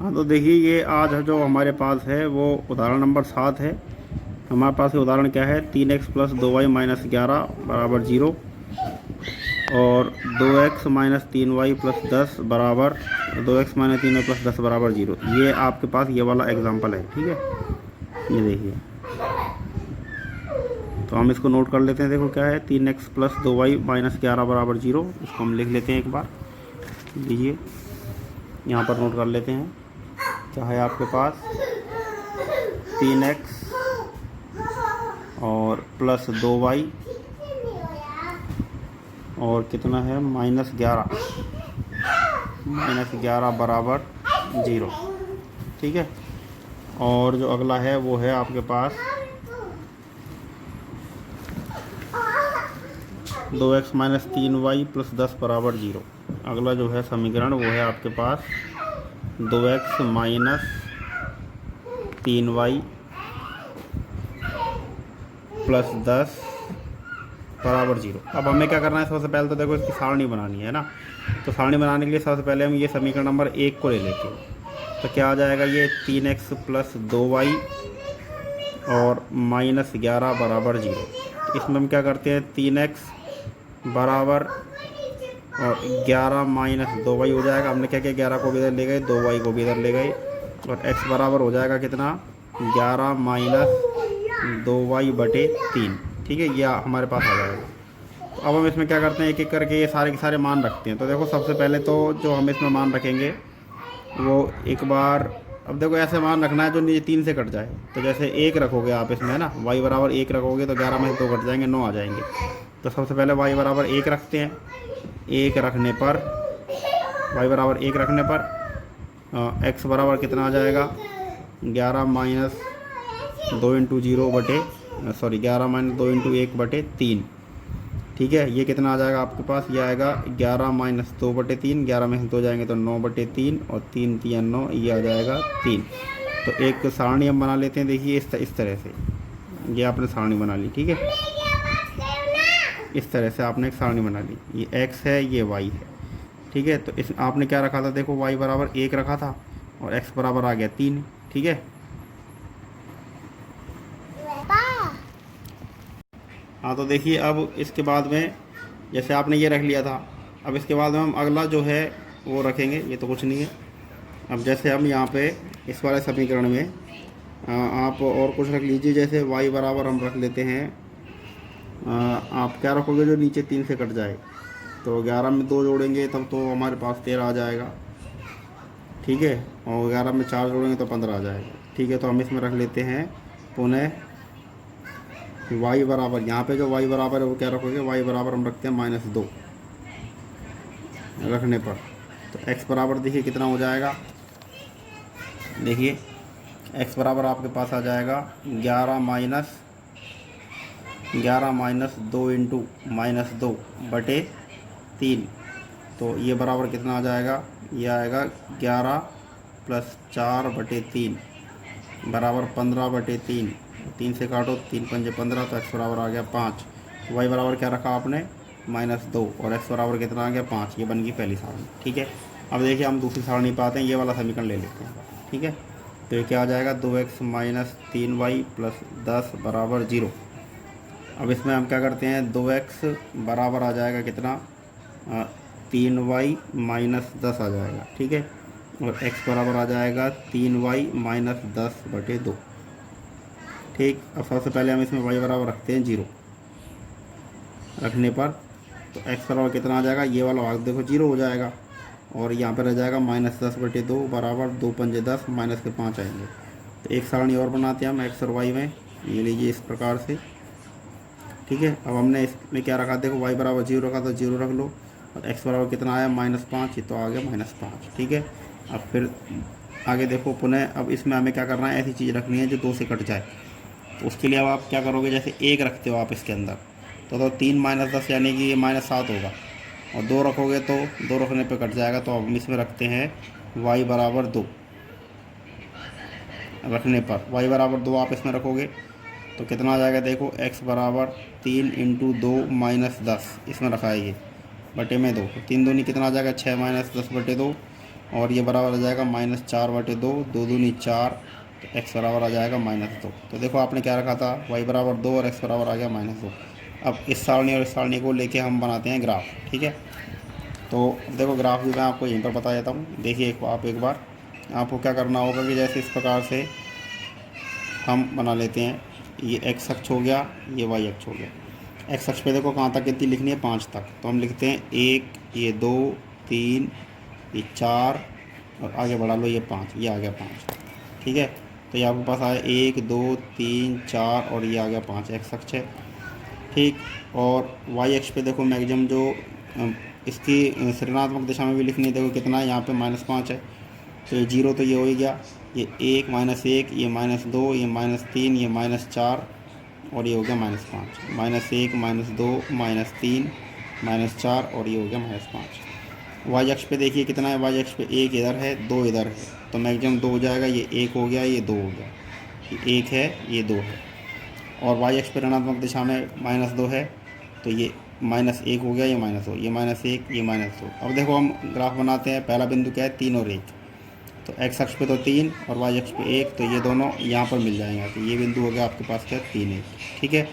हाँ तो देखिए, ये आज जो हमारे पास है वो उदाहरण नंबर 7 है। हमारे पास ये उदाहरण क्या है, 3x प्लस 2y माइनस 11 बराबर 0 और 2x माइनस 3y प्लस 10 बराबर 2x माइनस 3y प्लस 10 बराबर 0। ये आपके पास ये वाला एग्जाम्पल है, ठीक है। ये देखिए, तो हम इसको नोट कर लेते हैं। देखो क्या है, 3x प्लस 2y माइनस 11 बराबर 0। इसको हम लिख लेते हैं एक बार, लीजिए यहाँ पर नोट कर लेते हैं। क्या है आपके पास, 3x और प्लस 2y और कितना है -11 बराबर 0, ठीक है। और जो अगला है वो है आपके पास 2x माइनस 3y प्लस 10 बराबर 0। अगला जो है समीकरण वो है आपके पास 2x माइनस 3y प्लस 10 बराबर 0। अब हमें क्या करना है, सबसे पहले तो देखो इसकी सारणी बनानी है ना। तो सारणी बनाने के लिए सबसे पहले हम ये समीकरण नंबर 1 को ले लेते हैं। तो क्या आ जाएगा, ये 3x प्लस 2y और माइनस 11 बराबर 0। इसमें हम क्या करते हैं, 3x बराबर और 11 माइनस 2y हो जाएगा। हमने क्या किया, 11 को भी इधर ले गए, 2y को भी इधर ले गए, और x बराबर हो जाएगा कितना, 11 माइनस 2y बटे 3, ठीक है। ये हमारे पास आ जाएगा। तो अब हम इसमें क्या करते हैं, एक एक करके ये सारे के सारे मान रखते हैं। तो देखो सबसे पहले तो जो हम इसमें मान रखेंगे वो एक बार, अब देखो ऐसे मान रखना है जो नीचे 3 से कट जाए। तो जैसे 1 रखोगे आप इसमें, है ना, y बराबर 1 रखोगे तो 11 में से 2 कट जाएंगे, 9 आ जाएंगे। तो सबसे पहले y बराबर 1 रखते हैं। 1 रखने पर, y बराबर 1 रखने पर x बराबर कितना आ जाएगा, 11 माइनस 2 इंटू 0 बटे 11 माइनस 2 इंटू 1 बटे 3, ठीक है। ये कितना आ जाएगा आपके पास, ये आएगा 11 माइनस 2 बटे 3, 11 में से 2 जाएंगे तो 9 बटे 3 और 3 3 9, ये आ जाएगा 3। तो एक सारणी हम बना लेते हैं। देखिए इस तरह से ये आपने सारणी बना ली, ठीक है। इस तरह से आपने एक सारणी बना ली, ये x है, ये y है, ठीक है। तो इस आपने क्या रखा था, देखो y बराबर 1 रखा था और x बराबर आ गया 3, ठीक है। हाँ तो देखिए, अब इसके बाद में जैसे आपने ये रख लिया था, अब इसके बाद में हम अगला जो है वो रखेंगे। ये तो कुछ नहीं है। अब जैसे हम यहाँ पे इस वाले समीकरण में आप और कुछ रख लीजिए। जैसे y बराबर हम रख लेते हैं, आप क्या रखोगे जो नीचे 3 से कट जाए। तो 11 में 2 जोड़ेंगे तब तो हमारे पास 13 आ जाएगा, ठीक है। और 11 में 4 जोड़ेंगे तो 15 आ जाएगा, ठीक है। तो हम इसमें रख लेते हैं पुनः y बराबर, यहाँ पे जो y बराबर है वो क्या रखोगे, y बराबर हम रखते हैं -2 रखने पर। तो x बराबर देखिए कितना हो जाएगा, देखिए x बराबर आपके पास आ जाएगा 11 माइनस 2 इंटू -2 बटे 3। तो ये बराबर कितना आ जाएगा, ये आएगा 11 प्लस 4 बटे 3 बराबर 15 बटे 3। 3 से काटो, 3 पंजे 15, तो x बराबर आ गया 5। y बराबर क्या रखा आपने, -2 और x बराबर कितना आ गया 5। ये बन गई पहली सारणी, ठीक है। अब देखिए हम दूसरी सारणी पे आते हैं, ये वाला समीकरण ले लेते हैं, ठीक है। तो ये क्या आ जाएगा, 2x माइनस 3y प्लस 10 बराबर 0। अब इसमें हम क्या करते हैं, 2x बराबर आ जाएगा कितना, 3y माइनस 10 आ जाएगा, ठीक है। और x बराबर आ जाएगा 3y माइनस 10 बटे 2, ठीक। अब सबसे पहले हम इसमें y बराबर रखते हैं 0 रखने पर। तो x बराबर कितना आ जाएगा, ये वाला भाग देखो 0 हो जाएगा और यहाँ पर रह जाएगा -10 बटे 2 बराबर 2 पंजे 10, माइनस के 5 आएंगे। तो एक सारणी और बनाते हैं हम x और y में, ये लीजिए इस प्रकार से, ठीक है। अब हमने इसमें क्या रखा, देखो y बराबर 0 रखा तो 0 रख लो, और x बराबर कितना आया -5, ये तो आ गया -5, ठीक है। अब फिर आगे देखो पुनः, अब इसमें हमें क्या करना है, ऐसी चीज़ रखनी है जो 2 से कट जाए। तो उसके लिए अब आप क्या करोगे, जैसे 1 रखते हो आप इसके अंदर, तो 3 माइनस 10 यानी कि ये -7 होगा, और 2 रखोगे तो 2 रखने पे कट जाएगा। तो हम इसमें रखते हैं y बराबर 2 रखने पर, y बराबर 2 आप इसमें रखोगे तो कितना आ जाएगा, देखो x बराबर 3 इंटू 2 माइनस 10 इसमें रखा है ये बटे में 2। 3 दूनी कितना आ जाएगा, 6 माइनस 10 बटे 2, और ये बराबर आ जाएगा -4/2, 2 दूनी 4, तो x बराबर आ जाएगा -2। तो देखो आपने क्या रखा था, y बराबर 2 और x बराबर आ गया -2। अब इस सारणी और इस सारणी को लेके हम बनाते हैं ग्राफ, ठीक है। तो देखो ग्राफ भी मैं आपको यहीं पर बता देता हूँ। देखिए आप एक बार आपको क्या करना होगा कि जैसे इस प्रकार से हम बना लेते हैं, ये x अक्ष हो गया, ये y अक्ष हो गया। x अक्ष पे देखो कहाँ तक कितनी लिखनी है, 5 तक, तो हम लिखते हैं 1, ये 2, 3, ये 4 और आगे बढ़ा लो ये 5, ये आ गया 5, ठीक है। तो ये आपके पास आया 1, 2, 3, 4 और ये आ गया 5, x अक्ष है, ठीक। और y अक्ष पे देखो मैक्सिमम जो इसकी ऋणात्मक दिशा में भी लिखनी है, देखो कितना है यहाँ पे -5 है, तो ये 0 तो ये हो ही गया, ये 1, -1, ये -2, ये -3, ये -4 और ये हो गया -5, -1, -2, -3, -4 और ये हो गया -5। वाई अक्ष पे देखिए कितना है, वाई अक्ष पे 1 इधर है, 2 इधर है, तो मैक्सिमम 2 हो जाएगा, ये 1 हो गया, ये 2 हो गया, ये 1 है, ये 2 है। और वाई अक्ष पे ऋणात्मक दिशा में -2 है, तो ये -1 हो गया, ये -2, ये -1, ये -2। अब देखो हम ग्राफ बनाते हैं, पहला बिंदु क्या है, 3 और 1, तो x अक्ष पे तो 3 और y अक्ष पे 1, तो ये दोनों यहाँ पर मिल जाएंगे, तो ये बिंदु हो गया आपके पास क्या, 3, 1, ठीक है।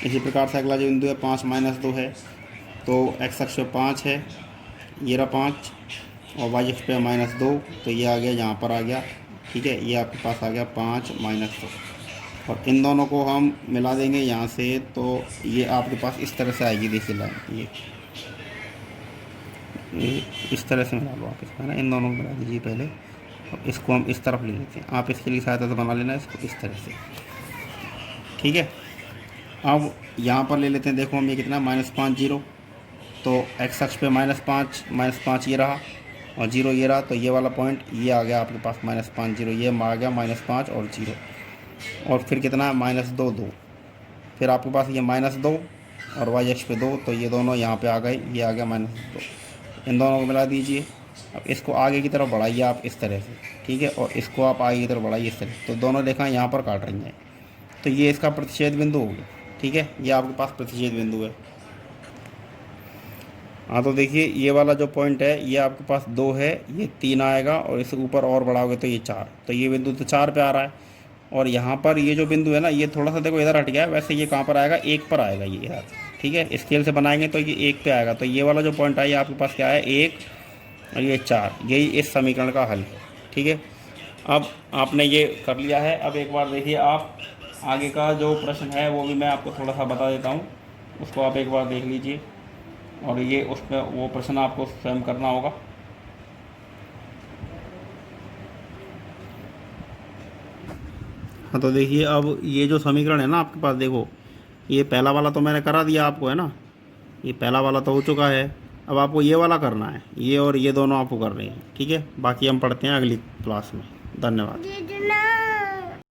इसी प्रकार से अगला जो बिंदु है 5, -2 है, तो x अक्ष पे 5 है, ये रहा 5, और y अक्ष पे -2, तो ये आ गया, यहाँ पर आ गया, ठीक है। ये आपके पास आ गया 5, -2, और इन दोनों को हम मिला देंगे यहाँ से, तो ये आपके पास इस तरह से आएगी, देखिए लाइन ये इस तरह से मिला लो आप इसमें ना, इन दोनों को मिला दीजिए पहले, और इसको हम इस तरफ ले लेते हैं। आप इसके लिए सहायता से बना लेना इसको इस तरह से, ठीक है। अब यहाँ पर ले लेते हैं, देखो हम ये कितना -5, 0, तो x अक्ष पे -5 ये रहा और 0 ये रहा, तो ये वाला पॉइंट ये आ गया आपके पास -5, 0, ये आ गया -5 और 0, और फिर कितना है -2, 2, फिर आपके पास ये -2 और y अक्ष पे 2, तो ये दोनों यहाँ पे आ गए, ये आ गया -2, इन दोनों को मिला दीजिए। अब इसको आगे की तरफ बढ़ाइए आप इस तरह से, ठीक है, और इसको आप आगे की तरफ बढ़ाइए इस तरह, तो दोनों रेखाएं यहाँ पर काट रही हैं, तो ये इसका प्रतिच्छेद बिंदु हो गया, ठीक है। ये आपके पास प्रतिच्छेद बिंदु है। हाँ, तो देखिए ये वाला जो पॉइंट है ये आपके पास 2 है, ये 3 आएगा, और इसे ऊपर और बढ़ाओगे तो ये 4, तो ये बिंदु तो 4 पे आ रहा है। और यहाँ पर ये जो बिंदु है ना, ये थोड़ा सा देखो इधर हट गया है, वैसे ये कहाँ पर आएगा, 1 पर आएगा ये यार, ठीक है। स्केल से बनाएंगे तो ये 1 पे आएगा, तो ये वाला जो पॉइंट है ये आपके पास क्या है, 1 और ये 4, यही इस समीकरण का हल है, ठीक है। अब आपने ये कर लिया है। अब एक बार देखिए आप आगे का जो प्रश्न है वो भी मैं आपको थोड़ा सा बता देता हूँ, उसको आप एक बार देख लीजिए, और ये उसमें वो प्रश्न आपको स्वयं करना होगा। हाँ, तो देखिए अब ये जो समीकरण है ना आपके पास, देखो ये पहला वाला तो मैंने करा दिया आपको, है ना, ये पहला वाला तो हो चुका है। अब आपको ये वाला करना है, ये और ये दोनों आपको कर रहे हैं, ठीक है। बाकी हम पढ़ते हैं अगली क्लास में। धन्यवाद।